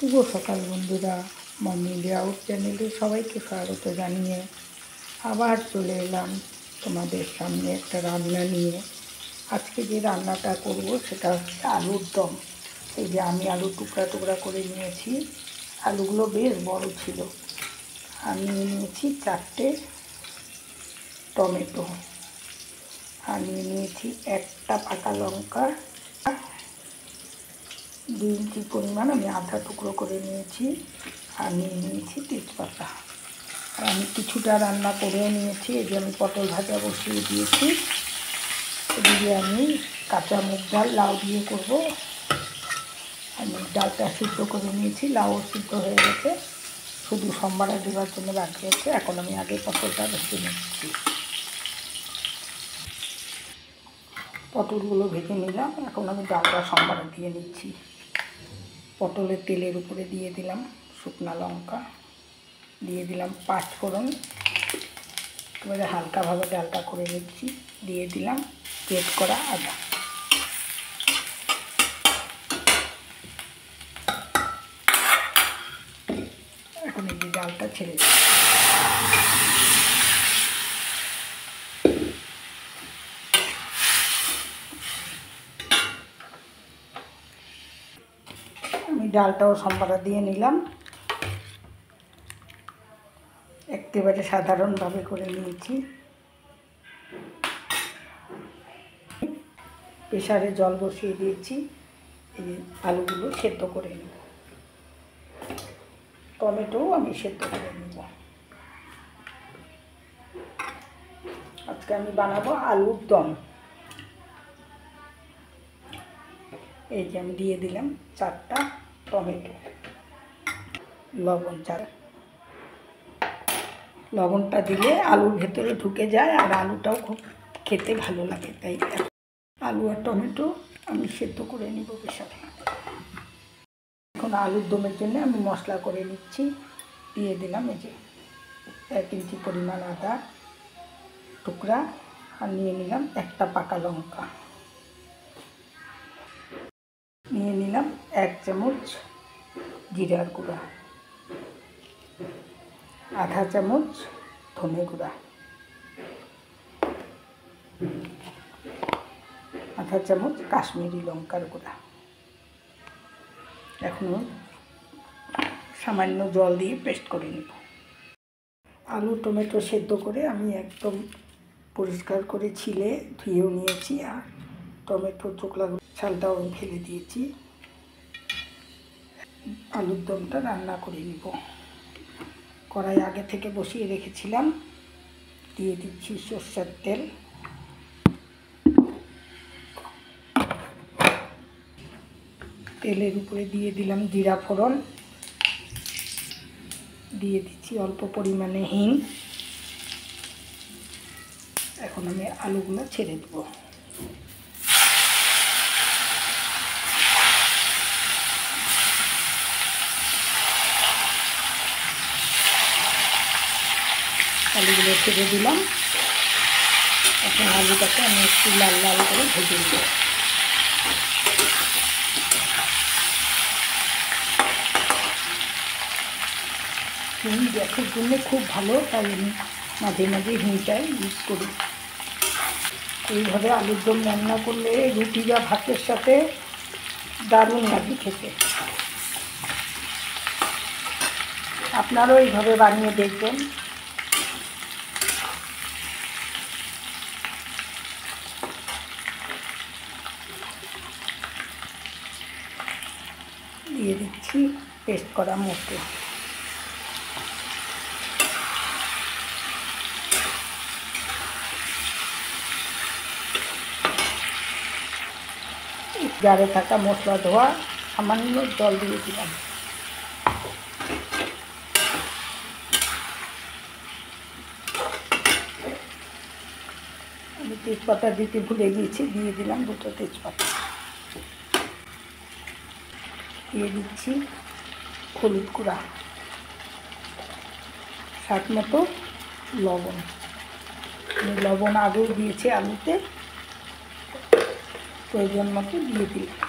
শুভ সকাল বন্ধুরা, morning out চ্যানেলে সবাইকে স্বাগত জানিয়ে আবার চলে এলাম তোমাদের সামনে একটা রান্না নিয়ে। আজকে যে রান্নাটা করব সেটা হচ্ছে আলুর দম। এই যে আমি আলু টুকরা টুকরা করে নিয়েছি, আলুগুলো বেশ বড় ছিল। আমি নিয়েছি 4টে টমেটো, আমি নিয়েছি একটা পাকা লঙ্কা, 2 ইঞ্চি পরিমাণ আমি আধা টুকরো করে নিয়েছি, আর নিয়েছি তেজপাতা। আর আমি কিছুটা রান্না করেও নিয়েছি। এই যে আমি পটল ভাজা বসিয়ে দিয়েছি, এদিকে আমি কাঁচা মুগ ডাল লাউ দিয়ে করব। আমি ডালটা সিদ্ধ করে নিয়েছি, লাউ সিদ্ধ হয়ে গেছে, শুধু সম্বারে দেওয়ার জন্য বাকি আছে। এখন আমি আগে পটলটা ভেজে নিচ্ছি। পটলগুলো ভেজে নিলাম, এখন আমি ডালটা সম্বারে দিয়ে নিচ্ছি। পটলের তেলের উপরে দিয়ে দিলাম শুকনো লঙ্কা, দিয়ে দিলাম 5 ফোড়ন, এবারে হালকাভাবে ডালটা করে নিচ্ছি। দিয়ে দিলাম গ্রেট করা আদা। এখন এই যে ডালটা ছেড়ে দিচ্ছি। আমি ডালটাও সম্বারা দিয়ে নিলাম, একেবারে সাধারণভাবে করে নিয়েছি। প্রেসারে জল বসিয়ে দিয়েছি, এই আলুগুলো সেদ্ধ করে নেব। টমেটোও আমি সেদ্ধ করে নেব। আজকে আমি বানাবো আলুর দম। এই যে আমি দিয়ে দিলাম 4টা টমেটো, লবণ, লবণটা দিলে আলুর ভেতরে ঢুকে যায় আর আলুটাও খুব খেতে ভালো লাগে। তাই আলু আর টমেটো আমি সেদ্ধ করে নেব প্রেসারে। এখন আলুর দমের জন্য আমি মশলা করে নিচ্ছি। দিয়ে দিলাম এই যে 1 ইঞ্চি পরিমাণ আদা টুকরা, আর নিয়ে নিলাম একটা পাকা লঙ্কা, নিয়ে নিলাম 1 চামচ জিরার গুঁড়া, আধা চামচ ধনে গুঁড়া, আধা চামচ কাশ্মীরি লঙ্কার গুঁড়া। এখন সামান্য জল দিয়ে পেস্ট করে নেব। আলু টমেটো সেদ্ধ করে আমি একদম পরিষ্কার করে ছিলে ধুয়েও নিয়েছি, আর টমেটো চোকলাগুলো ছালটাও ফেলে দিয়েছি। আলুর দমটা রান্না করে নেব। কড়াই আগে থেকে বসিয়ে রেখেছিলাম, দিয়ে দিচ্ছি সরষের তেল। তেলের উপরে দিয়ে দিলাম জিরা ফোড়ন, দিয়ে দিচ্ছি অল্প পরিমাণে হিং। এখন আমি আলুগুলো ছেড়ে দেব। আলুগুলো ছেড়ে দিলাম। এখন আলুটাকে আমি একটু লাল লাল করে ভেজে নেব। হিং গ্যাসের জন্য খুব ভালো, তাই আমি মাঝে মাঝে হিংটা ইউজ করি। এইভাবে আলুর দম রান্না করলে রুটি বা ভাতের সাথে দারুণ লাগে খেতে। আপনারাও এইভাবে বানিয়ে দেখবেন। দিয়ে দিচ্ছি পেস্ট করা মতো। জারে থাকা মশলা ধোয়া সামান্য জল দিয়ে দিলাম। আমি তেজপাতা দিতে ভুলে গিয়েছি, দিয়ে দিলাম 2টো তেজপাতা। দিয়ে দিচ্ছি হলুদ গুঁড়া, স্বাদ মতো লবণ। আমি লবণ আগেও দিয়েছি আলুতে, প্রয়োজন মতো দিয়ে দিলাম।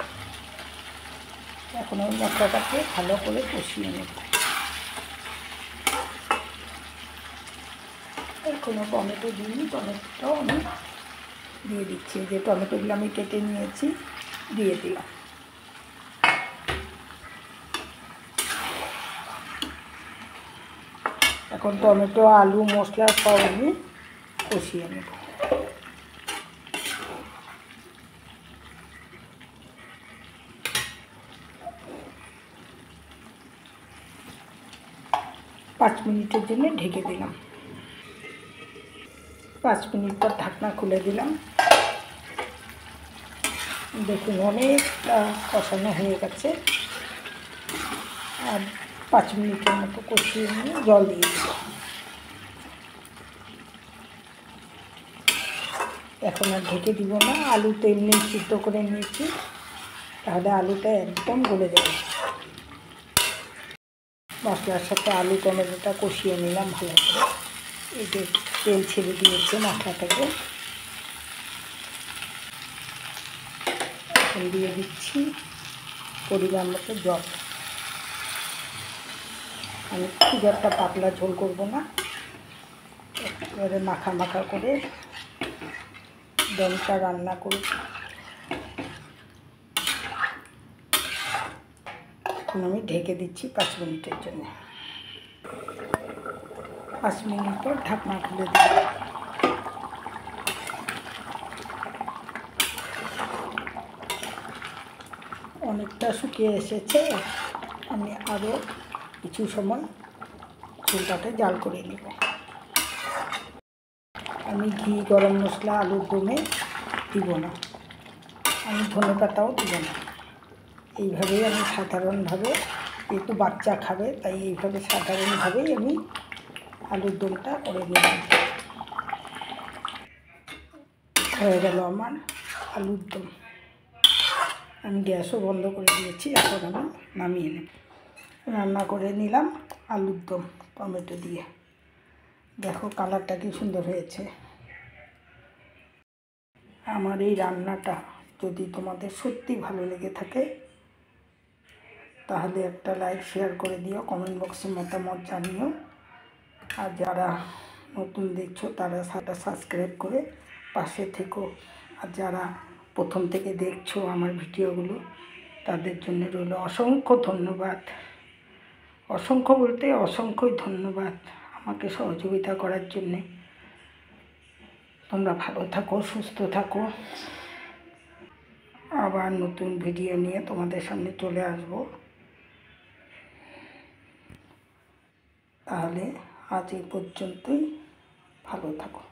এখন ওই মশলাটাকে ভালো করে কষিয়ে নেব। কোনো টমেটো দিইনি, টমেটোটাও আমি দিয়ে দিচ্ছি। যে টমেটোগুলো আমি কেটে নিয়েছি দিয়ে দিলাম। এখন টমেটো, আলু, মশলা সব আমি কষিয়ে নেব। পাঁচ মিনিটের জন্য ঢেকে দিলাম। 5 মিনিট পর ঢাকনা খুলে দিলাম। দেখুন অনেকটা কষানো হয়ে গেছে। আর 5 মিনিটের মতো কষিয়ে নিয়ে জল দিয়ে দিল। এখন আর ঢেকে দিব না, আলু তো এমনি সিদ্ধ করে নিয়েছি, তাহলে আলুটা একদম গলে যাবে। মশলার সাথে আলু টমেটোটা কষিয়ে নিলাম ভালো করে। এই যে তেল ছেড়ে দিয়েছে মশলা থেকে। এখন দিয়ে দিচ্ছি পরিমাণ মতো জল। আমি খুব একটা পাতলা ঝোল করব না, এবারে মাখা মাখা করে দমটা রান্না করব। এখন আমি ঢেকে দিচ্ছি 5 মিনিটের জন্য। 5 মিনিট পর ঢাকনা খুলে দিই। অনেকটা শুকিয়ে এসেছে, আমি আরও কিছু সময় ঝোলটাকে জাল করে নেব। আমি ঘি, গরম মশলা আলুর দমে দিব না, আমি ধনেপাতাও দিব না। এইভাবেই আমি সাধারণভাবে, একটু বাচ্চা খাবে তাই এইভাবে সাধারণভাবেই আমি আলুর দমটা করে নিলাম। হয়ে গেল আমার আলুর দম। আমি গ্যাসও বন্ধ করে দিয়েছি। এখন আমি নামিয়ে নেব। রান্না করে নিলাম আলুর দম টমেটো দিয়ে। দেখো কালারটা কি সুন্দর হয়েছে। আমার এই রান্নাটা যদি তোমাদের সত্যি ভালো লেগে থাকে তাহলে একটা লাইক, শেয়ার করে দিও, কমেন্ট বক্সে মতামত জানিও। আর যারা নতুন দেখছো তারা সাবস্ক্রাইব করে পাশে থেকো। আর যারা প্রথম থেকে দেখছো আমার ভিডিওগুলো তাদের জন্য রইল অসংখ্য ধন্যবাদ। অসংখ্য বলতে অসংখ্যই ধন্যবাদ আমাকে সহযোগিতা করার জন্যে। তোমরা ভালো থাকো, সুস্থ থাকো। আবার নতুন ভিডিও নিয়ে তোমাদের সামনে চলে আসব। তাহলে আজ এই পর্যন্তই, ভালো থাকো।